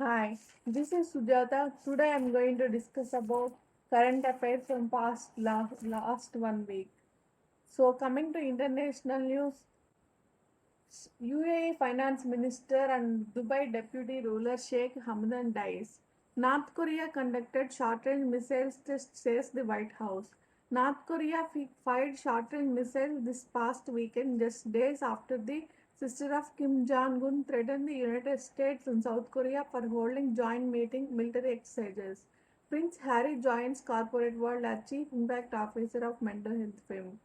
Hi, this is Sujata. Today I'm going to discuss about current affairs from last 1 week. So coming to international news, UAE Finance Minister and Dubai Deputy Ruler Sheikh Hamdan dies. North Korea conducted short-range missiles test, says the White House. North Korea fired short-range missiles this past weekend, just days after the sister of Kim Jong-un threatened the United States and South Korea for holding joint military exercises. Prince Harry joins corporate world as Chief Impact Officer of Mental Health firm.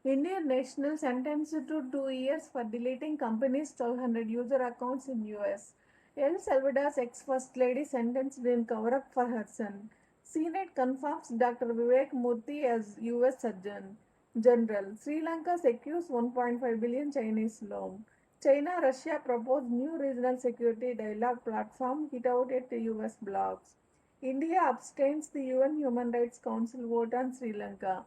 Indian national sentenced to 2 years for deleting company's 1,200 user accounts in US. El Salvador's ex-first lady sentenced in cover-up for her son. Senate confirms Dr. Vivek Murthy as US Surgeon General. Sri Lanka secures 1.5 billion Chinese loan. China-Russia propose new regional security dialogue platform hit out at US blogs. India abstains the UN Human Rights Council vote on Sri Lanka.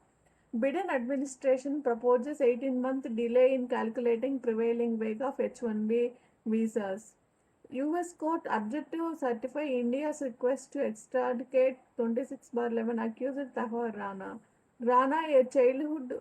Biden administration proposes 18-month delay in calculating prevailing wage of H-1B visas. US court urged to certify India's request to extradite 26/11 accused Tahir Rana. Rana, a childhood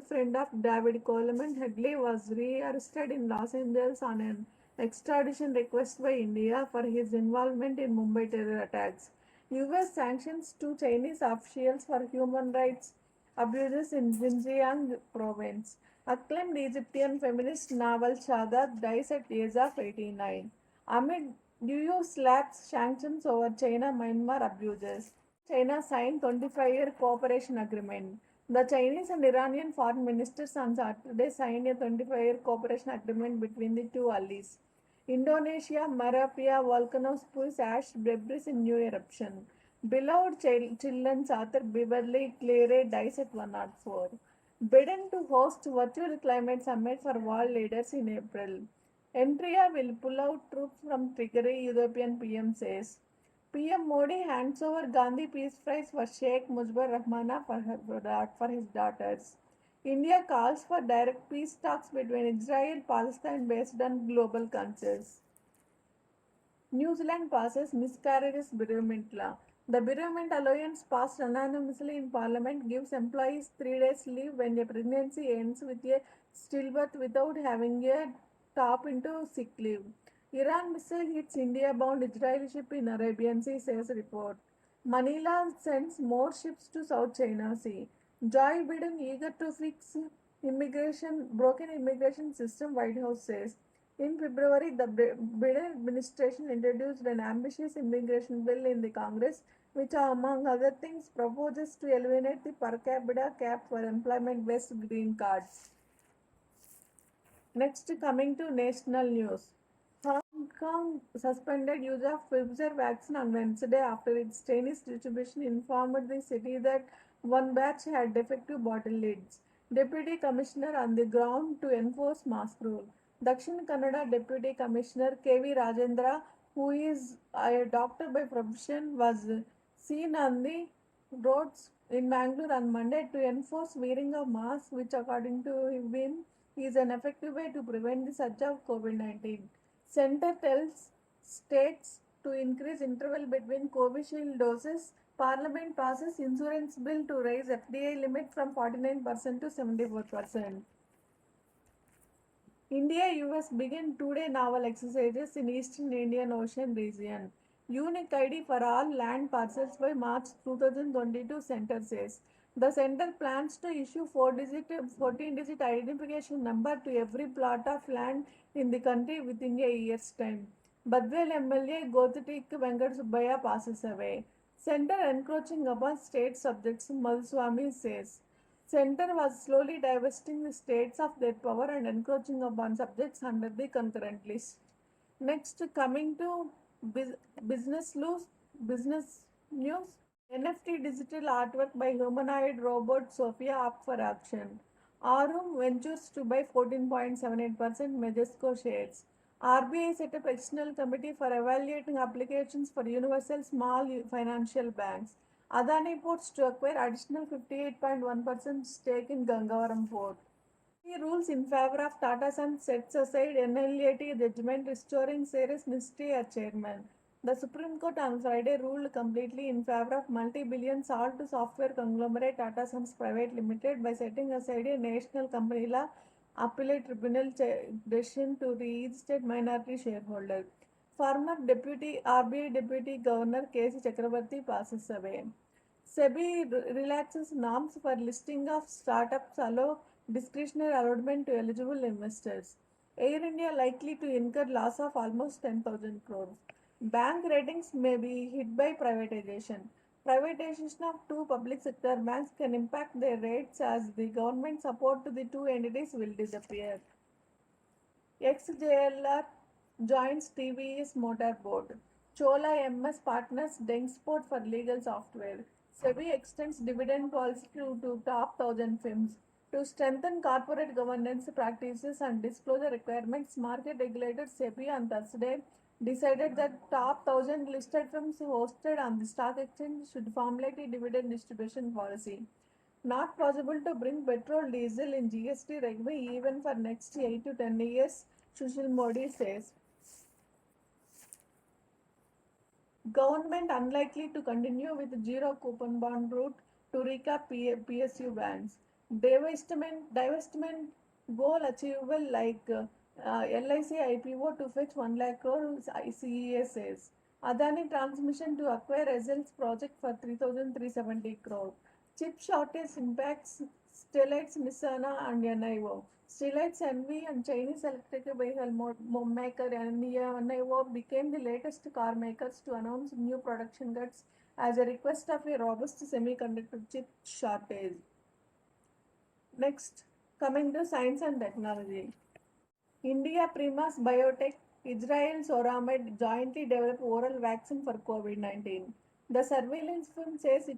friend of David Coleman Headley, was rearrested in Los Angeles on an extradition request by India for his involvement in Mumbai terror attacks. US sanctions two Chinese officials for human rights abuses in Xinjiang province. Acclaimed Egyptian feminist Nawal Sadat dies at the age of 89. Amid EU slaps sanctions over China Myanmar abuses. China signed 25-year cooperation agreement. The Chinese and Iranian foreign ministers on Saturday signed a 25-year cooperation agreement between the two allies. Indonesia Merapi volcano spews ash debris in new eruption. Beloved children's author Beverly Cleary dies at 104. Biden to host virtual climate summit for world leaders in April. Eritrea will pull out troops from Tigray, European PM says. PM Modi hands over Gandhi Peace Prize for Sheikh Mujibur Rahmana for his daughters. India calls for direct peace talks between Israel and Palestine based on global consensus. New Zealand passes miscarriages bereavement law. The bereavement allowance passed unanimously in Parliament gives employees 3 days leave when a pregnancy ends with a stillbirth without having a top into sick leave. Iran missile hits India-bound Israeli ship in Arabian Sea, says report. Manila sends more ships to South China Sea. Joe Biden eager to fix broken immigration system, White House says. In February, the Biden administration introduced an ambitious immigration bill in the Congress, which, among other things, proposes to eliminate the per capita cap for employment based green cards. Next, coming to national news. Hong Kong suspended use of Pfizer vaccine on Wednesday after its Chinese distribution informed the city that one batch had defective bottle lids. Deputy Commissioner on the ground to enforce mask rule. Dakshin Kannada Deputy Commissioner K.V. Rajendra, who is a doctor by profession, was seen on the roads in Mangalore on Monday to enforce wearing of masks, which, according to him, is an effective way to prevent the surge of COVID-19. Center tells states to increase interval between Covishield doses. Parliament passes insurance bill to raise FDI limit from 49% to 74%. India-US begin two-day naval exercises in Eastern Indian Ocean region. Unique ID for all land parcels by March 2022, Center says. The center plans to issue 14-digit identification number to every plot of land in the country within a year's time. Badvel MLA Gothtik Venkat Subbaya passes away. Center encroaching upon state subjects, Madhuswamy says. Center was slowly divesting the states of their power and encroaching upon subjects under the concurrent list. Next, coming to business news, business news. NFT digital artwork by humanoid robot Sophia up for auction. Aurum ventures to buy 14.78% Majesco shares. RBI set up external committee for evaluating applications for universal small financial banks. Adani Ports to acquire additional 58.1% stake in Gangavaram Port. He rules in favor of Tata Sons sets aside NLAT judgment restoring Ceres Mistry as chairman. The Supreme Court on Friday ruled completely in favor of multi-billion salt software conglomerate Tata Sons Private Limited by setting aside a national company law appellate tribunal decision to reinstate minority shareholder. Former Deputy RBI Deputy Governor K.C. Chakrabarti passes away. SEBI relaxes norms for listing of startups, allow discretionary allotment to eligible investors. Air India likely to incur loss of almost 10,000 crores. Bank ratings may be hit by privatization. Privatization of two public sector banks can impact their rates as the government support to the two entities will disappear. XJLR joins TVS Motor Board. Chola MS partners Dengsport for legal software. SEBI extends dividend policy to top 1000 firms. To strengthen corporate governance practices and disclosure requirements, market regulator SEBI on Thursday decided that top 1000 listed firms hosted on the stock exchange should formulate a dividend distribution policy. Not possible to bring petrol diesel in GST regime even for next 8 to 10 years, Sushil Modi says. Government unlikely to continue with zero coupon bond route to recap PSU bans. Divestment goal achievable like LIC IPO to fetch 1 lakh crore, ICEA says. Adani transmission to acquire SL's project for 3,370 crore. Chip shortage impacts Stellites, Nissan and NIO. Stellites NV and Chinese electric vehicle maker NIO became the latest car makers to announce new production cuts as a request of a robust semiconductor chip shortage. Next, coming to science and technology. India Primas Biotech, Israel Soramed jointly develop oral vaccine for COVID-19. The surveillance firm says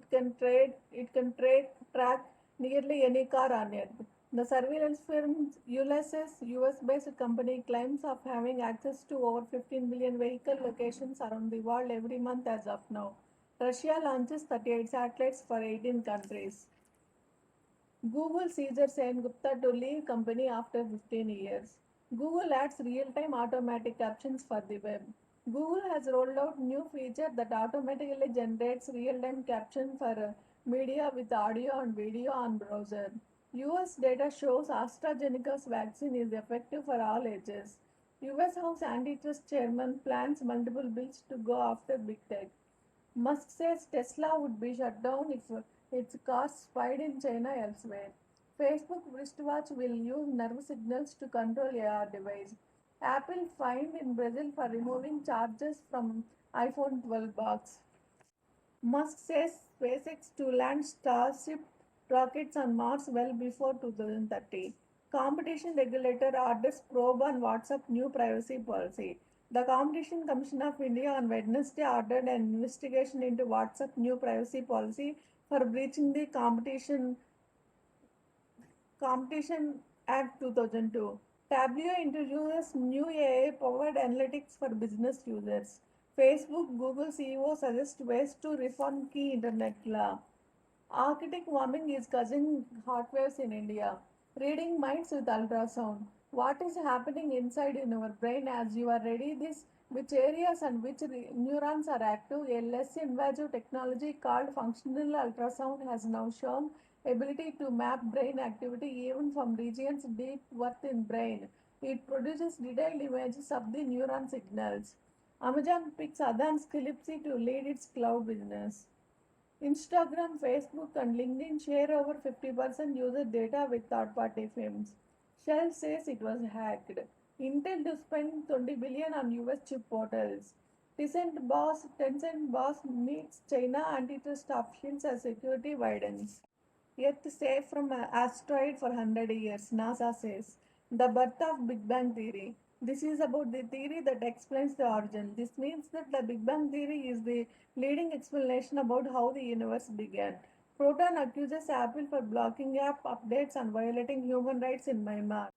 track nearly any car on earth. The surveillance firm Ulysses, US-based company, claims of having access to over 15 billion vehicle locations around the world every month as of now. Russia launches 38 satellites for 18 countries. Google Caesar Sen Gupta to leave company after 15 years. Google adds real-time automatic captions for the web. Google has rolled out new feature that automatically generates real-time caption for media with audio and video on browser. US data shows AstraZeneca's vaccine is effective for all ages. US House Antitrust Chairman plans multiple bills to go after big tech. Musk says Tesla would be shut down if its cars spied in China elsewhere. Facebook wristwatch will use nerve signals to control AR device. Apple fined in Brazil for removing charges from iPhone 12 box. Musk says SpaceX to land Starship rockets on Mars well before 2030. Competition regulator orders probe on WhatsApp new privacy policy. The Competition Commission of India on Wednesday ordered an investigation into WhatsApp new privacy policy for breaching the Competition Act 2002. Tableau introduces new AI-powered analytics for business users. Facebook, Google CEO suggest ways to reform key internet law. Arctic warming is causing hot waves in India. Reading minds with ultrasound. What is happening inside in your brain as you are ready this? Which areas and which neurons are active? A less invasive technology called functional ultrasound has now shown ability to map brain activity even from regions deep within brain. It produces detailed images of the neuron signals. Amazon picks Adam's Calypsy to lead its cloud business. Instagram, Facebook, and LinkedIn share over 50% user data with third party firms. Shell says it was hacked. Intel to spend 20 billion on US chip portals. Tencent boss meets China antitrust officials as security widens. Yet safe from an asteroid for 100 years, NASA says. The birth of Big Bang Theory. This is about the theory that explains the origin. This means that the Big Bang Theory is the leading explanation about how the universe began. Proton accuses Apple for blocking app updates and violating human rights in Myanmar.